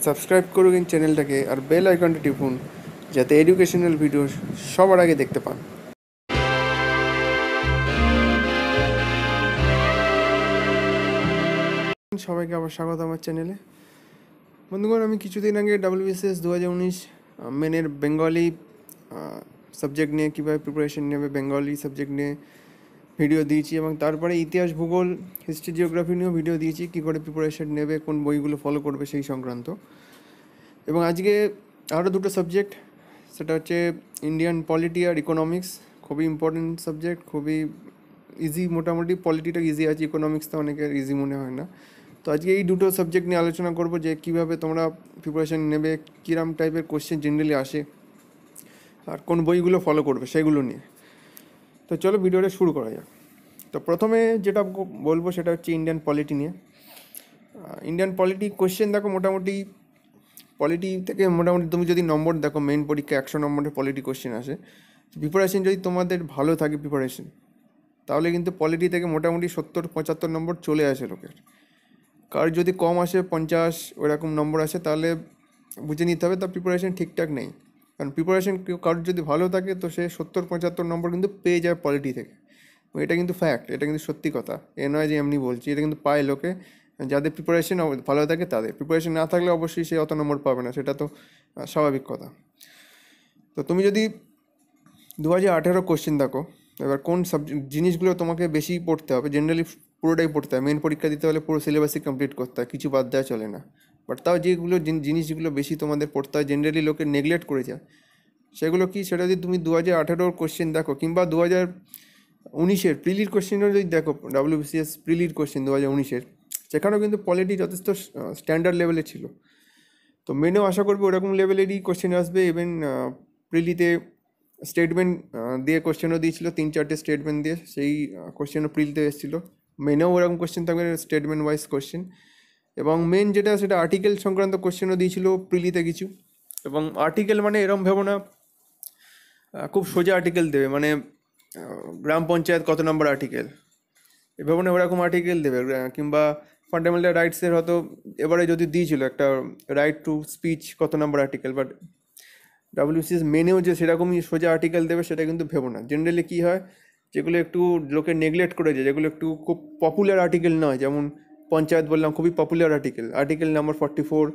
Subscribe করুন চ্যানেলটাকে আর bell আইকনটা টিপুন যাতে এডুকেশনাল ভিডিও সবার আগে দেখতে পান। সবাইকে আবার স্বাগত আমার চ্যানেলে। বন্ধুগণ, আমি কিছুদিন আগে WBCS 2019 মেনের বেঙ্গলি সাবজেক্ট নিয়ে কীভাবে প্রিপারেশন নেবে বেঙ্গলি সাবজেক্ট নিয়ে ভিডিও দিয়েছি, এবং তারপরে ইতিহাস, ভূগোল, হিস্ট্রি, জিওগ্রাফি নিয়েও ভিডিও দিয়েছি, কী করে প্রিপারেশন নেবে, কোন বইগুলো ফলো করবে সেই সংক্রান্ত। এবং আজকে আরও দুটো সাবজেক্ট, সেটা হচ্ছে ইন্ডিয়ান পলিটি আর ইকোনমিক্স। খুবই ইম্পর্টেন্ট সাবজেক্ট, খুবই ইজি, মোটামুটি পলিটিটা ইজি আছে, ইকোনমিক্সটা অনেকের ইজি মনে হয় না। তো আজকে এই দুটো সাবজেক্ট নিয়ে আলোচনা করব যে কীভাবে তোমরা প্রিপারেশন নেবে, কীরকম টাইপের কোশ্চেন জেনারেলি আসে, আর কোন বইগুলো ফলো করবে সেগুলো নিয়ে। তো চলো ভিডিওটা শুরু করা যাক। তো প্রথমে যেটা বলবো সেটা হচ্ছে ইন্ডিয়ান পলিটি নিয়ে। ইন্ডিয়ান পলিটি কোশ্চেন দেখো, মোটামুটি পলিটি থেকে মোটামুটি তুমি যদি নম্বর দেখো, মেন পরীক্ষা 100 নম্বরের পলিটি কোশ্চেন আসে। প্রিপারেশন যদি তোমাদের ভালো থাকে প্রিপারেশন, তাহলে কিন্তু পলিটি থেকে মোটামুটি 70-75 নম্বর চলে আসে লোকের। কার যদি কম আসে, 50 ওরকম নম্বর আসে, তাহলে বুঝে নিতে হবে তার প্রিপারেশন ঠিকঠাক নেই। কারণ প্রিপারেশন কারোর যদি ভালো থাকে তো সে 70-75 নম্বর কিন্তু পেয়ে যায় পলিটি থেকে। এটা কিন্তু ফ্যাক্ট, এটা কিন্তু সত্যি কথা, এ নয় যে এমনি বলছি, এটা কিন্তু পায় লোকে। যাদের প্রিপারেশন ভালো থাকে তাদের, প্রিপারেশন না থাকলে অবশ্যই সে অত নম্বর পাবে না, সেটা তো স্বাভাবিক কথা। তো তুমি যদি 2018 কোশ্চেন দেখো, এবার কোন জিনিসগুলো তোমাকে বেশি পড়তে হবে, জেনারেলি পুরোটাই পড়তে হয়। মেন পরীক্ষা দিতে হলে পুরো সিলেবাসই কমপ্লিট করতে হয়, কিছু বাদ দেওয়া চলে না। বাট তাও যেগুলো জিনিসগুলো বেশি তোমাদের পড়তে হয়, জেনারেলি লোকে নেগলেক্ট করে যায়, সেগুলো কি, সেটা যদি তুমি 2018 কোশ্চেন দেখো, কিংবা 2019 প্রিলির কোশ্চেনও যদি দেখো, WBCS প্রিলির কোশ্চেন 2019, সেখানেও কিন্তু পলিটি যথেষ্ট স্ট্যান্ডার্ড লেভেলে ছিল। তো মেনেও আশা করবে ওরকম লেভেলেরই কোশ্চেন আসবে। ইভেন প্রিলিতে স্টেটমেন্ট দিয়ে কোশ্চেনও দিয়েছিল, 3-4টে স্টেটমেন্ট দিয়ে, সেই কোশ্চেনও প্রিলিতে এসেছিলো। মেনেও ওরকম কোশ্চেন থাকবে, স্টেটমেন্ট ওয়াইজ কোশ্চেন। এবং মেন যেটা, সেটা আর্টিকেল সংক্রান্ত কোশ্চেনও দিয়েছিল প্রিলিতে কিছু। এবং আর্টিকেল মানে এরম ভেবো না খুব সোজা আর্টিকেল দেবে, মানে গ্রাম পঞ্চায়েত কত নম্বর আর্টিকেল, এভাবে না ওরকম আর্টিকেল দেবে। কিংবা ফান্ডামেন্টাল রাইটসের হয়তো এবারে যদি দিয়েছিল একটা রাইট টু স্পিচ কত নম্বর আর্টিকেল, বাট WBCS মেনেও যে সেরকমই সোজা আর্টিকেল দেবে সেটা কিন্তু ভেবো না। জেনারেলি কী হয়, যেগুলো একটু লোকে নেগলেক্ট করে যায়, যেগুলো একটু খুব পপুলার আর্টিকেল নয়, যেমন পঞ্চায়েত বললাম, খুবই popular article number 44,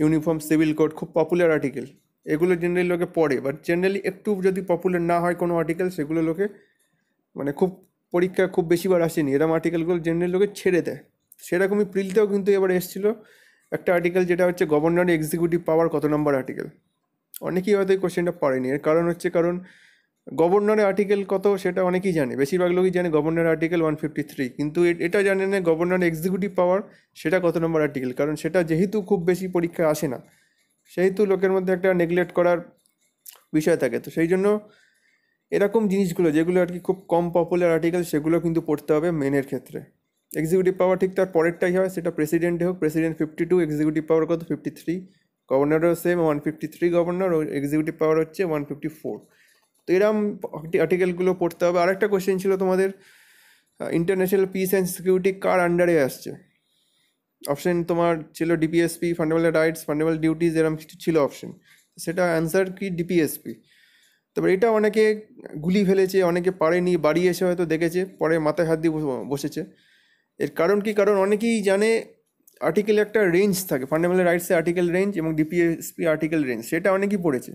uniform civil code, খুব পপুলার আর্টিকেল, এগুলো জেনারেলি লোকে পড়ে। বাট জেনারেলি একটু যদি পপুলার না হয় কোনো আর্টিকেল, সেগুলো লোকে মানে খুব পরীক্ষা খুব বেশিবার আসেনি, এরকম আর্টিকেলগুলো জেনারেল লোকে ছেড়ে দেয়। সেরকমই প্রিলিতেও কিন্তু এবার এসেছিল একটা আর্টিকেল, যেটা হচ্ছে গভর্নরের এক্সিকিউটিভ পাওয়ার কত নম্বর আর্টিকেল। অনেকেই হয়তো এই কোশ্চেনটা পড়েনি, এর কারণ হচ্ছে গভর্নরের আর্টিকেল কত সেটা অনেকেই জানে, বেশিরভাগ লোকই জানে গভর্নরের আর্টিকেল 153, কিন্তু এটা জানে না গভর্নরের এক্সিকিউটিভ পাওয়ার সেটা কত নম্বর আর্টিকেল। কারণ সেটা যেহেতু খুব বেশি পরীক্ষায় আসে না, সেহেতু লোকের মধ্যে একটা নেগলেক্ট করার বিষয় থাকে। তো সেই জন্য এরকম জিনিসগুলো, যেগুলো আর কি খুব কম পপুলার আর্টিকেল, সেগুলো কিন্তু পড়তে হবে মেনের ক্ষেত্রে। এক্সিকিউটিভ পাওয়ার ঠিক তার পরেরটাই হয়, সেটা প্রেসিডেন্টে হোক, প্রেসিডেন্ট 52, এক্সিকিউটিভ পাওয়ার কত 53, গভর্নরও সেম 153 গভর্নর, ও এক্সিকিউটিভ পাওয়ার হচ্ছে 154। তো এরম আর্টিকেলগুলো পড়তে হবে। আরেকটা কোশ্চেন ছিল তোমাদের, ইন্টারন্যাশনাল পিস অ্যান্ড সিকিউরিটি কার আন্ডারে আসছে। অপশন তোমার ছিল DPSP, fundamental rights, fundamental duties, এরম কিছু ছিল অপশন। সেটা অ্যান্সার কি DPSP। তবে এটা অনেকে গুলি ফেলেছে, অনেকে পারেনি, বাড়ি এসে হয়তো দেখেছে, পরে মাথায় হাত দিয়ে বসেছে। এর কারণ কি, কারণ অনেকেই জানে আর্টিকেল একটা রেঞ্জ থাকে, ফান্ডামেন্টাল রাইটসে আর্টিকেল রেঞ্জ এবং DPSP আর্টিকেল রেঞ্জ, সেটা অনেকেই পড়েছে।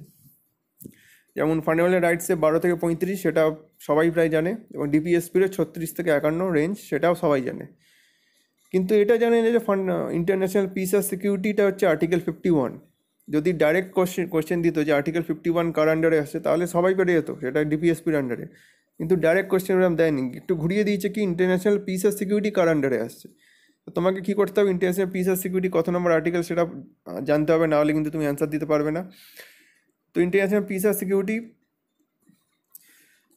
যেমন ফান্ডামেন্টাল রাইটসে 12 থেকে 35, সেটা সবাই প্রায় জানে, এবং DPSPর 36 থেকে 51 রেঞ্জ, সেটাও সবাই জানে। কিন্তু এটা জানে না যে ইন্টারন্যাশনাল পিস আর সিকিউরিটিটা হচ্ছে আর্টিকেল 51। যদি ডাইরেক্ট কোশ্চেন দিত যে আর্টিকেল 51 কার আন্ডারে আসছে, তাহলে সবাই পেরে যেত সেটা DPSPর আন্ডারে। কিন্তু ডাইরেক্ট কোশ্চেন ওরকম দেয়নি, একটু ঘুরিয়ে দিয়েছে কি ইন্টারন্যাশনাল পিস আর সিকিউরিটি কার আন্ডারে আসছে। তো তোমাকে কী করতে হবে, ইন্টারন্যাশনাল পিস আর সিকিউরিটি কত নম্বর আর্টিকেল সেটা জানতে হবে, নাহলে কিন্তু তুমি অ্যান্সার দিতে পারবে না। তো ইন্টারন্যাশনাল পিস আর সিকিউরিটি,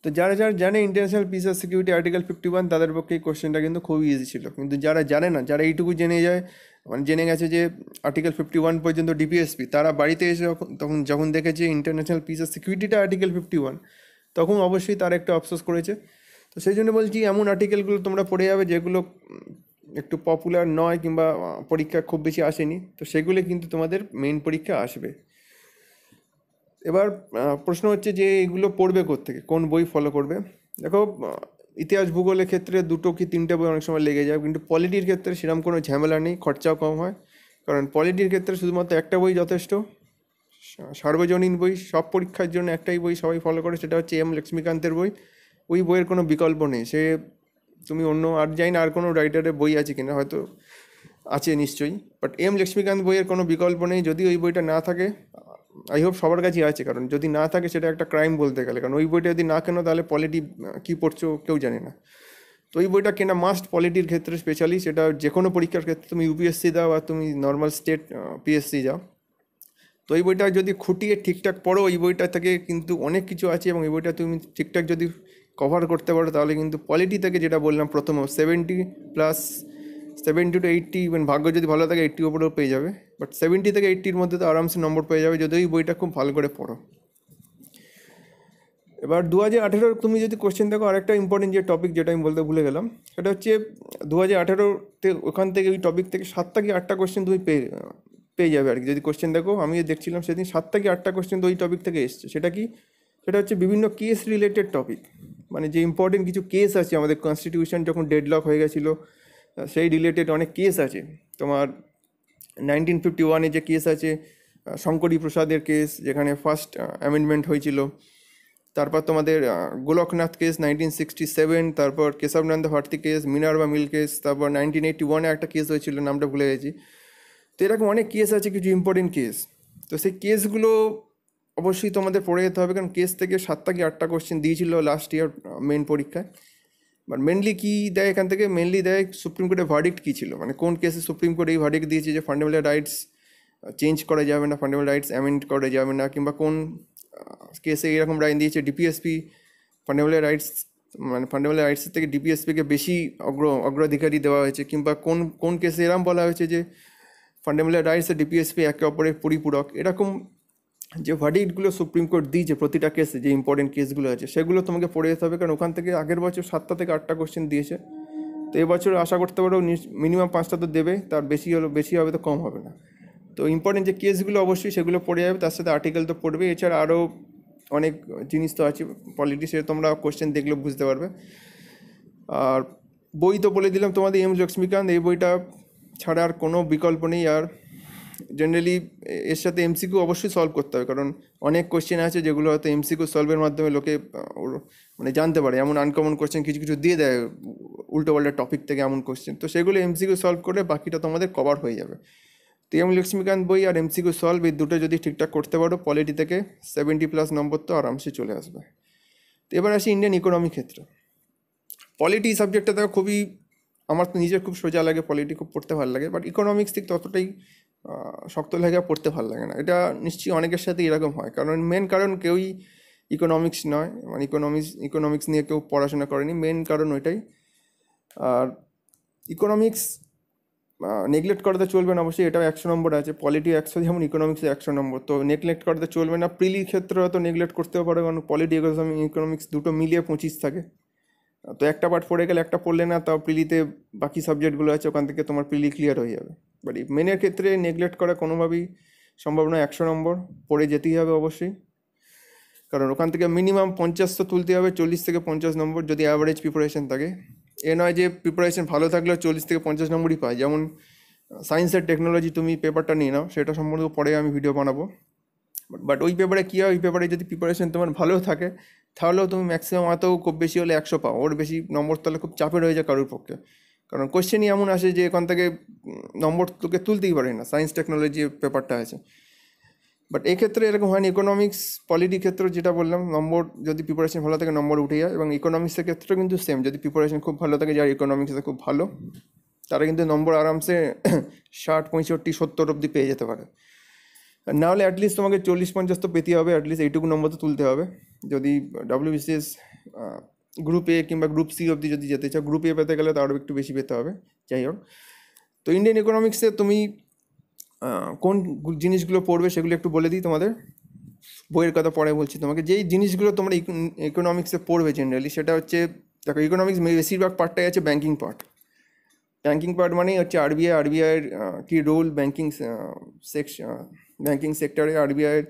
তো যারা যারা জানে ইন্টারন্যাশনাল পিস আর সিকিউরিটি আর্টিকেল 51, তাদের পক্ষে এই কোশ্চেনটা কিন্তু খুবই ইজি ছিল। কিন্তু যারা জানে না, যারা এইটুকু জেনে যায়, মানে জেনে গেছে যে আর্টিকেল 51 পর্যন্ত DPSP, তারা বাড়িতে এসে যখন দেখেছে ইন্টারন্যাশনাল পিস আর সিকিউরিটিটা আর্টিকেল 51, তখন অবশ্যই তারা একটু আফসোস করেছে। তো সেই জন্য বলছি, এমন আর্টিকেলগুলো তোমরা পড়ে যাবে যেগুলো একটু পপুলার নয় কিংবা পরীক্ষা খুব বেশি আসেনি, তো সেগুলো কিন্তু তোমাদের মেইন পরীক্ষা আসবে। এবার প্রশ্ন হচ্ছে যে এগুলো পড়বে কোত্থেকে, কোন বই ফলো করবে। দেখো, ইতিহাস ভূগোলের ক্ষেত্রে 2 কি 3টে বই অনেক সময় লেগে যায়, কিন্তু পলিটির ক্ষেত্রে সেরকম কোনো ঝামেলা নেই, খরচাও কম হয়। কারণ পলিটির ক্ষেত্রে শুধুমাত্র একটা বই যথেষ্ট, সার্বজনীন বই, সব পরীক্ষার জন্য একটাই বই সবাই ফলো করে, সেটা হচ্ছে এম লক্ষ্মীকান্তের বই। ওই বইয়ের কোনো বিকল্প নেই। সে তুমি অন্য আর জানি না আর কোনো রাইটারের বই আছে কিনা, হয়তো আছে নিশ্চয়ই, বাট এম লক্ষ্মীকান্ত বইয়ের কোনো বিকল্প নেই। যদি ওই বইটা না থাকে, আই হোপ সবার কাছেই আছে, কারণ যদি না থাকে সেটা একটা ক্রাইম বলতে গেলে, কারণ ওই বইটা যদি না কেনো তাহলে পলিটি কী পড়ছো কেউ জানে না। তো ওই বইটা কেনা মাস্ট পলিটির ক্ষেত্রে স্পেশালি, সেটা যে কোনো পরীক্ষার ক্ষেত্রে, তুমি ইউপিএসসি দাও আর তুমি নর্মাল স্টেট পিএসসি যাও, তো ওই বইটা যদি খুঁটিয়ে ঠিকঠাক পড়ো, ওই বইটা থেকে কিন্তু অনেক কিছু আছে, এবং এই বইটা তুমি ঠিকঠাক যদি কভার করতে পারো তাহলে কিন্তু পলিটি থেকে, যেটা বললাম প্রথমে, 70+, 70 to 80, ইভেন ভাগ্য যদি ভালো থাকে 80 ওপরেও পেয়ে যাবে, বাট 70 থেকে 80-র মধ্যে তো আরামসে নম্বর পেয়ে যাবে যদি ওই বইটা খুব ভালো করে পড়ো। এবার 2018 তুমি যদি কোশ্চেন দেখো, আরেকটা ইম্পর্টেন্ট যে টপিক, যেটা আমি বলতে ভুলে গেলাম, সেটা হচ্ছে 2018-তে ওখান থেকে ওই টপিক থেকে 7টা কি 8টা কোশ্চেন তুমি পেয়ে যাবে আর কি। যদি কোশ্চেন দেখো, আমি দেখছিলাম সেদিন 7টা কি 8টা কোশ্চেন তো ওই টপিক থেকে এসছে। সেটা কি, সেটা হচ্ছে বিভিন্ন কেস রিলেটেড টপিক, মানে যে ইম্পর্টেন্ট কিছু কেস আছে আমাদের কনস্টিটিউশন যখন ডেডলক হয়ে গেছিলো, সেই রিলেটেড অনেক কেস আছে। তোমার 1951-এ যে কেস আছে, শঙ্করী প্রসাদের কেস, যেখানে ফার্স্ট অ্যামেন্ডমেন্ট হয়েছিল। তারপর তোমাদের গোলকনাথ কেস 1967, তারপর কেশবনন্দ ভারতী কেস, মিনার্ভা মিল কেস, তারপর 1981-এ একটা কেস হয়েছিল, নামটা ভুলে গেছি। তো এরকম অনেক কেস আছে, কিছু ইম্পর্টেন্ট কেস। তো সেই কেসগুলো অবশ্যই তোমাদের পড়ে যেতে হবে, কারণ কেস থেকে 7টা কি 8টা কোশ্চেন দিয়েছিল লাস্ট ইয়ার মেন পরীক্ষায়। বাট মেনলি কী দেয় এখান থেকে, মেনলি দেয় সুপ্রিম কোর্টের ভার্ডিক্ট কী ছিল, মানে কোন কেসে সুপ্রিম কোর্ট এই ভার্ডিক্ট দিয়েছে যে ফান্ডামেন্টাল রাইটস চেঞ্জ করা যাবে না, ফান্ডামেন্টাল রাইটস অ্যামেন্ড করা যাবে না, কিংবা কোন কেসে এরকম রায় দিয়েছে ডিপিএসপি ফান্ডামেন্টাল রাইটস, মানে ফান্ডামেন্টাল রাইটসের থেকে ডিপিএসপিকে বেশি অগ্রাধিকারী দেওয়া হয়েছে, কিংবা কোন কোন কেসে এরকম বলা হয়েছে যে ফান্ডামেন্টাল রাইটস আর ডিপিএসপি একে অপরের পরিপূরক। এরকম যে ভার্ডিক্টগুলো সুপ্রিম কোর্ট দিয়েছে প্রতিটা কেসে, যে ইম্পর্টেন্ট কেসগুলো আছে সেগুলো তোমাকে পড়ে যেতে হবে, কারণ ওখান থেকে আগের বছর 7টা থেকে 8টা কোশ্চেন দিয়েছে। তো এবছর আশা করতে পারো মিনিমাম 5টা তো দেবে, তার বেশি হবে তো কম হবে না। তো ইম্পর্টেন্ট যে কেসগুলো অবশ্যই সেগুলো পড়ে যাবে, তার সাথে আর্টিকেল তো পড়বে। এছাড়া আরও অনেক জিনিস তো আছে পলিটিক্সের, তোমরা কোশ্চেন দেখলে বুঝতে পারবে। আর বই তো বলে দিলাম তোমাদের, এম লক্ষ্মীকান্ত, এই বইটা ছাড়া আর কোনো বিকল্প নেই। আর জেনারেলি এর সাথে এমসিকিউ অবশ্যই সলভ করতে হবে, কারণ অনেক কোশ্চেন আছে যেগুলো হয়তো এমসিকিউ সলভের মাধ্যমে লোকে মানে জানতে পারে। এমন আনকমন কোশ্চেন কিছু কিছু দিয়ে দেয় উল্টোপাল্টা টপিক থেকে, এমন কোশ্চেন, তো সেগুলো এমসিকিউ সলভ করে বাকিটা তোমাদের কভার হয়ে যাবে। তো এম লক্ষ্মীকান্ত বই আর এমসিকিউ সলভ, এই দুটো যদি ঠিকঠাক করতে পারো, পলিটি থেকে 70+ নম্বর তো আরামসে চলে আসবে। তো এবার আসি ইন্ডিয়ান ইকোনমি ক্ষেত্রে। পলিটি সাবজেক্টটা দেখো খুবই, আমার তো নিজের খুব সোজা লাগে, পলিটি খুব পড়তে ভালো লাগে, বাট ইকোনমিক্স ঠিক ততটাই শক্ত লাগে, পড়তে ভালো লাগে না। এটা নিশ্চয়ই অনেকের সাথে এরকম হয়, কারণ মেন কারণ কেউই ইকোনমিক্স নয়, মানে ইকোনমিক্স নিয়ে কেউ পড়াশোনা করেনি, মেন কারণ ওইটাই। আর ইকোনমিক্স নেগলেক্ট করতে চলবে না অবশ্যই, এটাও 100 নম্বর আছে, পলিটি 100 যেমন ইকোনমিক্সে 100 নম্বর, তো নেগলেক্ট করতে চলবে না। প্রিলির ক্ষেত্রে হয়তো নেগলেক্ট করতেও পারে, কারণ পলিটি ইকোনমিক্স দুটো মিলিয়ে 25 থাকে, তো একটা পার্ট পড়ে গেলে একটা পড়লে না, তাও প্রিলিতে বাকি সাবজেক্টগুলো আছে ওখান থেকে তোমার প্রিলি ক্লিয়ার হয়ে যাবে। বাট মেনের ক্ষেত্রে নেগলেক্ট করা কোনোভাবেই সম্ভব নয়, 100 নম্বর পড়ে যেতেই হবে অবশ্যই, কারণ ওখান থেকে মিনিমাম 50 তো তুলতে হবে, 40 থেকে 50 নম্বর যদি অ্যাভারেজ প্রিপারেশন থাকে। এ নয় যে প্রিপারেশন ভালো থাকলেও 40 থেকে 50 নম্বরই পায়। যেমন সায়েন্স আর টেকনোলজি তুমি পেপারটা নিয়ে নাও, সেটা সম্বন্ধে পরে আমি ভিডিও বানাবো। বাট ওই পেপারে কী হয়, ওই পেপারে যদি প্রিপারেশন তোমার ভালো থাকে তাহলেও তুমি ম্যাক্সিমাম হয়তো খুব বেশি হলে 100 পাও, ওর বেশি নম্বর তাহলে খুব চাপের হয়ে যায় কারোর পক্ষে, কারণ কোশ্চেনই এমন আসে যে এখান থেকে নম্বর তোকে তুলতেই পারে না, সায়েন্স টেকনোলজি পেপারটা আছে। বাট এক্ষেত্রে এরকম হয়নি, ইকোনমিক্স পলিটির ক্ষেত্রে যেটা বললাম, নম্বর যদি প্রিপারেশন ভালো থাকে নম্বর উঠে যায়, এবং ইকোনমিক্সের ক্ষেত্রেও কিন্তু সেম, যদি প্রিপারেশন খুব ভালো থাকে, যার ইকোনমিক্সে খুব ভালো, তারা কিন্তু নম্বর আরামসে 60, 65, 70 অবধি পেয়ে যেতে পারে। না হলে অ্যাটলিস্ট তোমাকে 40-50 তো পেতে হবে, অ্যাটলিস্ট এইটুকু নম্বর তো তুলতে হবে যদি WBCS গ্রুপ এ কিংবা গ্রুপ সি অবধি যদি যেতে চাও। গ্রুপ এ পেতে গেলে তো আরও একটু বেশি পেতে হবে। যাই হোক, তো ইন্ডিয়ান ইকোনমিক্সে তুমি কোন জিনিসগুলো পড়বে সেগুলো একটু বলে দিই তোমাদের, বইয়ের কথা পরে বলছি তোমাকে। যেই জিনিসগুলো তোমরা ইকোনমিক্সে পড়বে জেনারেলি, সেটা হচ্ছে, দেখো ইকোনমিক্স বেশিরভাগ পার্টটাই আছে ব্যাঙ্কিং পার্ট। ব্যাঙ্কিং পার্ট মানেই হচ্ছে আরবিআইয়ের কী রোল ব্যাঙ্কিং সেক্টরে, আরবিআইয়ের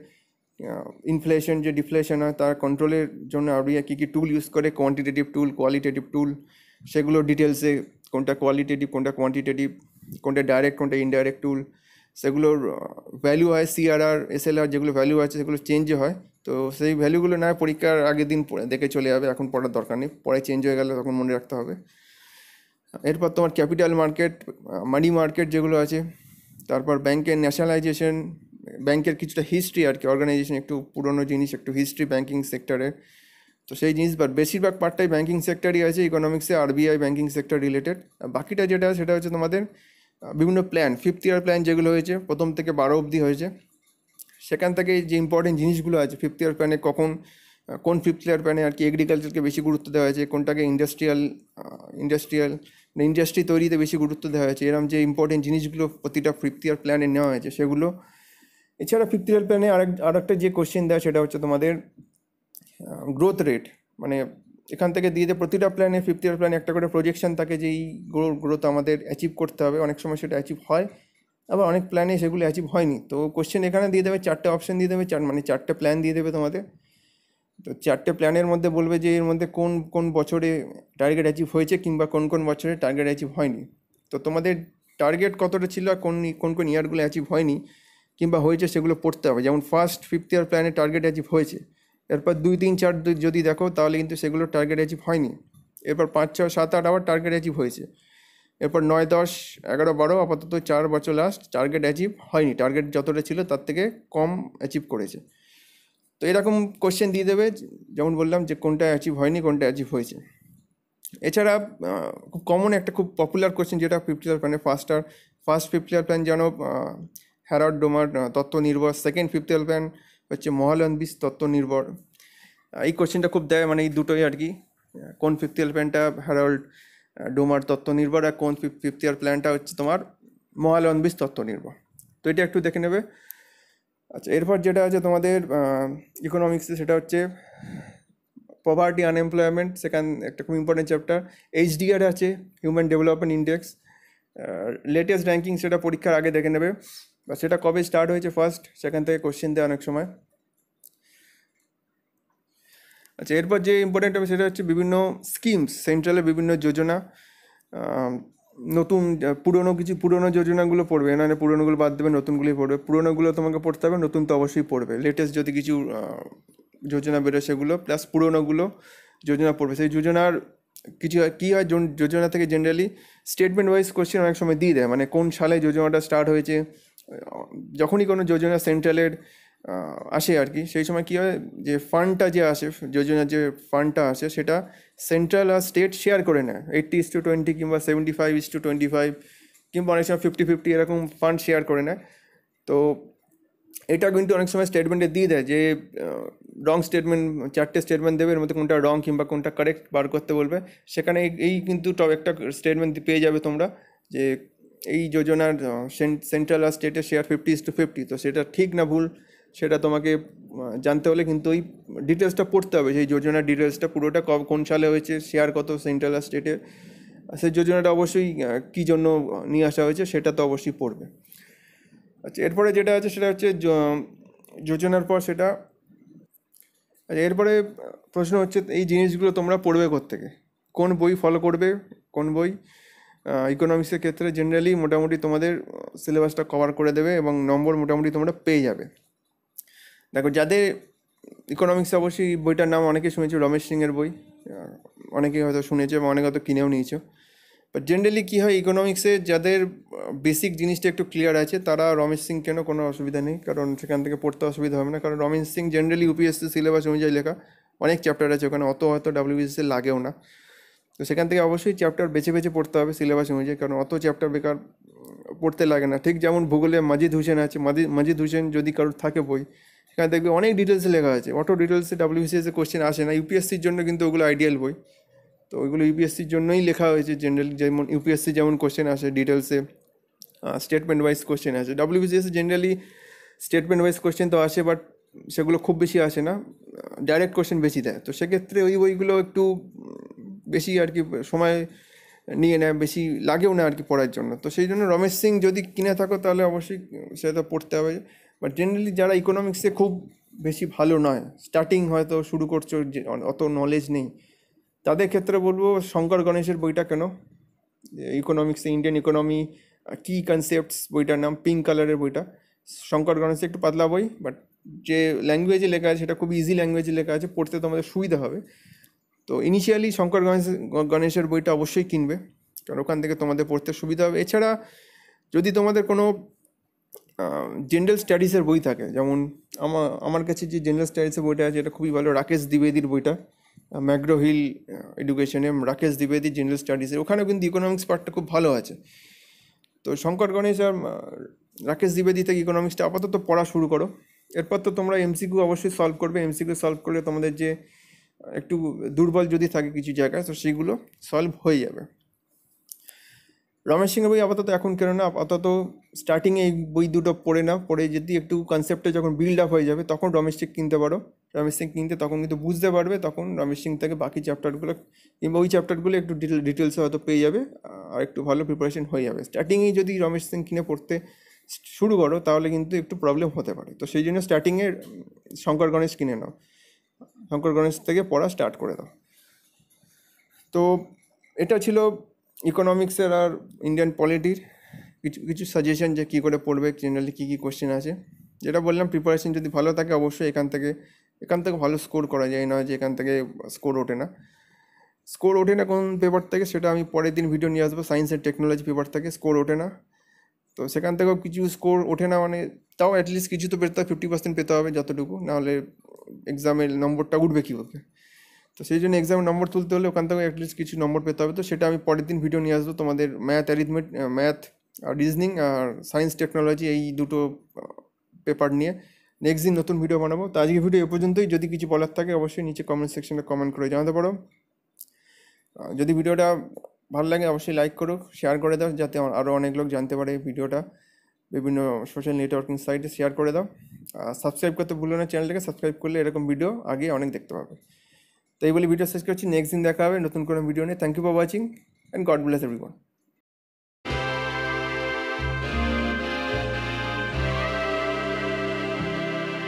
ইনফ্লেশন যে ডিফ্লেশন হয় তার কন্ট্রোলের জন্য আরবিআই কী কী টুল ইউজ করে, কোয়ান্টিটেটিভ টুল, কোয়ালিটেটিভ টুল, সেগুলো ডিটেলসে কোনটা কোয়ালিটেটিভ, কোনটা কোয়ান্টিটেটিভ, কোনটা ডাইরেক্ট, কোনটা ইনডাইরেক্ট টুল, সেগুলোর ভ্যালু হয়, সিআরআর, এসএলআর, যেগুলো ভ্যালু আছে সেগুলো চেঞ্জ হয়। তো সেই ভ্যালুগুলো না পরীক্ষার আগের দিন দেখে চলে যাবে, এখন পড়ার দরকার নেই, পরে চেঞ্জ হয়ে গেলে তখন মনে রাখতে হবে। এরপর তোমার ক্যাপিটাল মার্কেট, মানি মার্কেট যেগুলো আছে, তারপর ব্যাংকের ন্যাশনালাইজেশন, ব্যাংকের কিছুটা হিস্ট্রি আর কি, অর্গানাইজেশন একটু পুরনো জিনিস, একটু হিস্ট্রি ব্যাংকিং সেক্টরে, তো সেই জিনিস, বাট বেশিরভাগ পার্টটাই ব্যাংকিং সেক্টরই আছে ইকোনমিক্সে, আরবিআই ব্যাংকিং সেক্টর রিলেটেড। বাকিটা যেটা সেটা হচ্ছে তোমাদের বিভিন্ন প্ল্যান, 5th ইয়ার প্ল্যান যেগুলো হয়েছে, প্রথম থেকে 12 অবধি হয়েছে, সেখান থেকে যে ইম্পর্টেন্ট জিনিসগুলো আছে 5th ইয়ার প্ল্যানে, কোন 5th ইয়ার প্ল্যানে আর কি এগ্রিকালচারকে বেশি গুরুত্ব দেওয়া হয়েছে, কোনটাকে ইন্ডাস্ট্রি তৈরিতে বেশি গুরুত্ব দেওয়া হয়েছে, এরকম যে ইম্পর্টেন্ট জিনিসগুলো প্রতিটা 5th ইয়ার প্ল্যানে নেওয়া হয়েছে সেগুলো। এছাড়া 5th ইয়ার প্ল্যানে আরেকটা যে কোশ্চেন দেয় সেটা হচ্ছে তোমাদের গ্রোথ রেট, মানে এখান থেকে দিয়ে দেয় প্রতিটা প্ল্যানে, 5th ইয়ার প্ল্যানে একটা করে প্রজেকশন থাকে যে এই গ্রোথ আমাদের অ্যাচিভ করতে হবে, অনেক সময় সেটা অ্যাচিভ হয়, আবার অনেক প্ল্যানে সেগুলো অ্যাচিভ হয়নি। তো কোশ্চেন এখানে দিয়ে দেবে 4টে অপশন দিয়ে দেবে, মানে 4টে প্ল্যান দিয়ে দেবে তোমাদের। তো 4টে প্ল্যানের মধ্যে বলবে যে এর মধ্যে কোন কোন বছরে টার্গেট অ্যাচিভ হয়েছে কিংবা কোন কোন বছরে টার্গেট অ্যাচিভ হয়নি। তো তোমাদের টার্গেট কতটা ছিল আর কোন কোন কোন ইয়ারগুলো অ্যাচিভ হয়নি কিংবা হয়েছে সেগুলো পড়তে হবে। যেমন ফার্স্ট 5th ইয়ার প্ল্যানে টার্গেট অ্যাচিভ হয়েছে, এরপর 2, 3, 4 যদি দেখো তাহলে কিন্তু সেগুলো টার্গেট অ্যাচিভ হয়নি। এরপর 5, 6, 7, 8 আবার টার্গেট অ্যাচিভ হয়েছে। এরপর 9, 10, 11, 12 আপাতত 4 বছর লাস্ট টার্গেট অ্যাচিভ হয়নি, টার্গেট যতটা ছিল তার থেকে কম অ্যাচিভ করেছে। তো এরকম কোশ্চেন দিয়ে দেবে, যেমন বললাম যে কোনটা অ্যাচিভ হয়নি, কোনটা অ্যাচিভ হয়েছে। এছাড়া খুব কমন একটা খুব পপুলার কোশ্চেন যেটা 5th ইয়ার প্ল্যানে, ফার্স্ট 5th ইয়ার প্ল্যান যেন হ্যারল্ড ডোমার তত্ত্ব নির্ভর, সেকেন্ড 5th ইয়ার প্ল্যান হচ্ছে মহলানবিস তত্ত্ব নির্ভর। এই কোশ্চেনটা খুব দেয়, মানে এই দুটোই আর কি, কোন 5th ইয়ার প্ল্যানটা হ্যারল্ড ডোমার তত্ত্ব নির্ভর আর কোন 5th ইয়ার প্ল্যানটা হচ্ছে তোমার মহলানবিস তত্ত্ব নির্ভর। তো এটা একটু দেখে নেবে। আচ্ছা, এরপর যেটা আছে তোমাদের ইকোনমিক্সে, সেটা হচ্ছে পভার্টি আনএমপ্লয়মেন্ট, সেখানে একটা খুব ইম্পর্টেন্ট চ্যাপ্টার। এইচডিআর আছে, human development index, latest ranking, সেটা পরীক্ষার আগে দেখে নেবে, বা সেটা কবে স্টার্ট হয়েছে ফার্স্ট, সেখান থেকে কোশ্চেন দেয় অনেক সময়। আচ্ছা, এরপর যে ইম্পর্টেন্ট হবে সেটা হচ্ছে বিভিন্ন স্কিমস, সেন্ট্রালের বিভিন্ন যোজনা, নতুন পুরনো যোজনাগুলো পড়বে, না পুরনোগুলো বাদ দেবে, নতুনগুলোই পড়বে। পুরনোগুলো তোমাকে পড়তে হবে, নতুন তো অবশ্যই পড়বে। লেটেস্ট যদি কিছু যোজনা বেরোয় সেগুলো, প্লাস পুরনোগুলো যোজনা পড়বে। সেই যোজনার কী হয় যোজনা থেকে জেনারেলি স্টেটমেন্ট ওয়াইজ কোশ্চেন অনেক সময় দিয়ে দেয়, মানে কোন সালে যোজনাটা স্টার্ট হয়েছে। যখনই কোনো যোজনা সেন্ট্রালের আসে আর কি, সেই সময় কী হয় যে ফান্ডটা যে আসে, যোজনার যে ফান্ডটা আসে সেটা সেন্ট্রাল আর স্টেট শেয়ার করে নেয়, 80:20 কিংবা 75:25 কিংবা অনেক সময় 50-50 এরকম ফান্ড শেয়ার করে নেয়। তো এটা কিন্তু অনেক সময় স্টেটমেন্টে দিয়ে দেয় যে রং স্টেটমেন্ট, 4টে স্টেটমেন্ট দেবে, এর মধ্যে কোনটা রং কিংবা কোনটা কারেক্ট বার করতে বলবে। সেখানে এই কিন্তু একটা স্টেটমেন্ট পেয়ে যাবে তোমরা যে এই যোজনার সেন্ট্রাল আর স্টেটের শেয়ার 50:50, তো সেটা ঠিক না ভুল সেটা তোমাকে জানতে হলে কিন্তু ওই ডিটেলসটা পড়তে হবে, সেই যোজনার ডিটেলসটা পুরোটা কোন সালে হয়েছে, শেয়ার কত সেন্ট্রাল আর স্টেটের, সেই যোজনাটা অবশ্যই কী জন্য নিয়ে আসা হয়েছে সেটা তো অবশ্যই পড়বে। আচ্ছা, এরপরে যেটা আছে সেটা হচ্ছে যোজনার পর সেটা। আচ্ছা, এরপরে প্রশ্ন হচ্ছে এই জিনিসগুলো তোমরা পড়বে কোত্থেকে, কোন বই ফলো করবে, কোন বই। ইকোনমিক্সের ক্ষেত্রে জেনারেলি মোটামুটি তোমাদের সিলেবাসটা কভার করে দেবে এবং নম্বর মোটামুটি তোমরা পেয়ে যাবে। দেখো, যাদের ইকোনমিক্সে অবশ্যই বইটার নাম অনেকে শুনেছো, রমেশ সিংয়ের বই, অনেকেই হয়তো শুনেছো এবং অনেকে হয়তো কিনেও নিয়েছো। বাট জেনারেলি কী হয়, ইকোনমিক্সে যাদের বেসিক জিনিসটা একটু ক্লিয়ার আছে তারা রমেশ সিং কেন, কোনো অসুবিধা নেই, কারণ সেখান থেকে পড়তে অসুবিধা হবে না। কারণ Ramesh Singh generally UPSC syllabus অনুযায়ী লেখা, অনেক চ্যাপ্টার আছে ওখানে, অত হয়তো ডাব্লিউবিসিএস লাগেও না। তো সেখান থেকে অবশ্যই চ্যাপ্টার বেছে বেছে পড়তে হবে সিলেবাস অনুযায়ী, কারণ অত চ্যাপ্টার বেকার পড়তে লাগে না। ঠিক যেমন ভূগোলে মাজিদ হোসেন আছে, মাজিদ হোসেন যদি কারোর থাকে বই, সেখানে দেখবে অনেক ডিটেলসে লেখা আছে, অত ডিটেলসে ডাব্লিউবিসিএসে কোশ্চেন আসে না। ইউপিএসসির জন্য কিন্তু ওগুলো আইডিয়াল বই, তো ওইগুলো ইউপিএসসির জন্যই লেখা হয়েছে জেনারেলি। যেমন ইউপিএসসি যেমন কোশ্চেন আসে ডিটেলসে, স্টেটমেন্ট ওয়াইজ কোশ্চেন আসে। ডাব্লিউবিসিএসে জেনারেলি স্টেটমেন্ট ওয়াইজ কোশ্চেন তো আসে, বাট সেগুলো খুব বেশি আসে না, ডাইরেক্ট কোশ্চেন বেশি দেয়। তো সেক্ষেত্রে ওই বইগুলো একটু বেশি আর কি সময় নিয়ে নেয়, বেশি লাগেও না আর কি পড়ার জন্য। তো সেই জন্য রমেশ সিং যদি কিনে থাকো তাহলে অবশ্যই সেটা পড়তে হবে। বাট জেনারেলি যারা ইকোনমিক্সে খুব বেশি ভালো নয়, স্টার্টিং হয়তো শুরু করছো, অত নলেজ নেই, তাদের ক্ষেত্রে বলবো শঙ্কর গণেশের বইটা কেন। ইকোনমিক্সে ইন্ডিয়ান ইকোনমি কি কনসেপ্টস বইটার নাম, পিঙ্ক কালারের বইটা। শঙ্কর গণেশের একটু পাতলা বই, বাট যে ল্যাঙ্গুয়েজে লেখা আছে সেটা খুব ইজি ল্যাঙ্গুয়েজে লেখা আছে, পড়তে তোমাদের সুবিধা হবে। তো ইনিশিয়ালি শঙ্কর গণেশের বইটা অবশ্যই কিনবে, কারণ ওখান থেকে তোমাদের পড়তে সুবিধা হবে। এছাড়া যদি তোমাদের কোনো জেনারেল স্টাডিজের বই থাকে, যেমন আমার কাছে যে জেনারেল স্টাডিজের বইটা আছে এটা খুবই ভালো, রাকেশ দ্বিবেদীর বইটা, ম্যাকগ্রো হিল এডুকেশনে রাকেশ দ্বিবেদী জেনারেল স্টাডিজের, ওখানেও কিন্তু ইকোনমিক্স পার্টটা খুব ভালো আছে। তো শঙ্কর গণেশ আর রাকেশ দ্বিবেদী থেকে ইকোনমিক্সটা আপাতত পড়া শুরু করো। এরপর তো তোমরা এমসিকিউ অবশ্যই সলভ করবে, এমসিকিউ সলভ করলে তোমাদের যে একটু দুর্বল যদি থাকে কিছু জায়গায়, তো সেগুলো সলভ হয়ে যাবে। রমেশ সিংয়ের বই আপাতত এখন কেন না, আপাতত স্টার্টিংয়ে এই বই দুটো পড়ে না, পড়ে যদি একটু কনসেপ্টে যখন বিল্ড আপ হয়ে যাবে তখন রমেশ সিং কিনতে পারো। রমেশ সিং কিনতে তখন কিন্তু বুঝতে পারবে, তখন রমেশ সিং থেকে বাকি চ্যাপ্টারগুলো কিংবা ওই চ্যাপ্টারগুলো একটু ডিটেলসে হয়তো পেয়ে যাবে, আর একটু ভালো প্রিপারেশন হয়ে যাবে। স্টার্টিংয়েই যদি রমেশ সিং কিনে পড়তে শুরু করো তাহলে কিন্তু একটু প্রবলেম হতে পারে। তো সেই জন্য স্টার্টিংয়ে শঙ্কর গণেশ কিনে নাও, শঙ্কর গণেশ থেকে পড়া স্টার্ট করে দাও। তো এটা ছিল ইকোনমিক্সের আর ইন্ডিয়ান পলিটির কিছু কিছু সাজেশন, যে কী করে পড়বে, জেনারেলি কী কী কোশ্চেন আছে। যেটা বললাম, প্রিপারেশন যদি ভালো থাকে অবশ্যই এখান থেকে ভালো স্কোর করা যায়, নয় যে এখান থেকে স্কোর ওঠে না। স্কোর ওঠে না কোন পেপার থেকে সেটা আমি পরের দিন ভিডিও নিয়ে আসবো। সায়েন্স অ্যান্ড টেকনোলজি পেপার থেকে স্কোর ওঠে না, তো সেখান থেকেও কিছু স্কোর ওঠে না, মানে তাও অ্যাটলিস্ট কিছু তো পেতে হবে, 50% পেতে হবে যতটুকু, নাহলে এক্সামের নম্বরটা উঠবে কীভাবে। তো সেই জন্য এক্সামের নম্বর তুলতে হলে ওখান থেকে অ্যাটলিস্ট কিছু নম্বর পেতে হবে। তো সেটা আমি পরের দিন ভিডিও নিয়ে আসবো। তোমাদের ম্যাথ আর রিজনিং আর সায়েন্স টেকনোলজি এই দুটো পেপার নিয়ে নেক্সট দিন নতুন ভিডিও বানাবো। তো আজকে ভিডিও এ পর্যন্তই। যদি কিছু বলার থাকে অবশ্যই নিচে কমেন্ট সেকশনে কমেন্ট করে জানাতে পারো। যদি ভিডিওটা ভালো লাগে অবশ্যই লাইক করো, শেয়ার করে দাও, যাতে আরও অনেক লোক জানতে পারে এই ভিডিওটা। বিভিন্ন সোশ্যাল নেটওয়ার্কিং সাইটে শেয়ার করে দাও। সাবস্ক্রাইব করতে ভুলো না চ্যানেলটাকে, সাবস্ক্রাইব করলে এরকম ভিডিও আগে অনেক দেখতে পাবে। তো এই বলে ভিডিও শেষ করছি, নেক্সট দিন দেখা হবে নতুন কোনো ভিডিও নিয়ে। Thank you for watching and God bless everyone.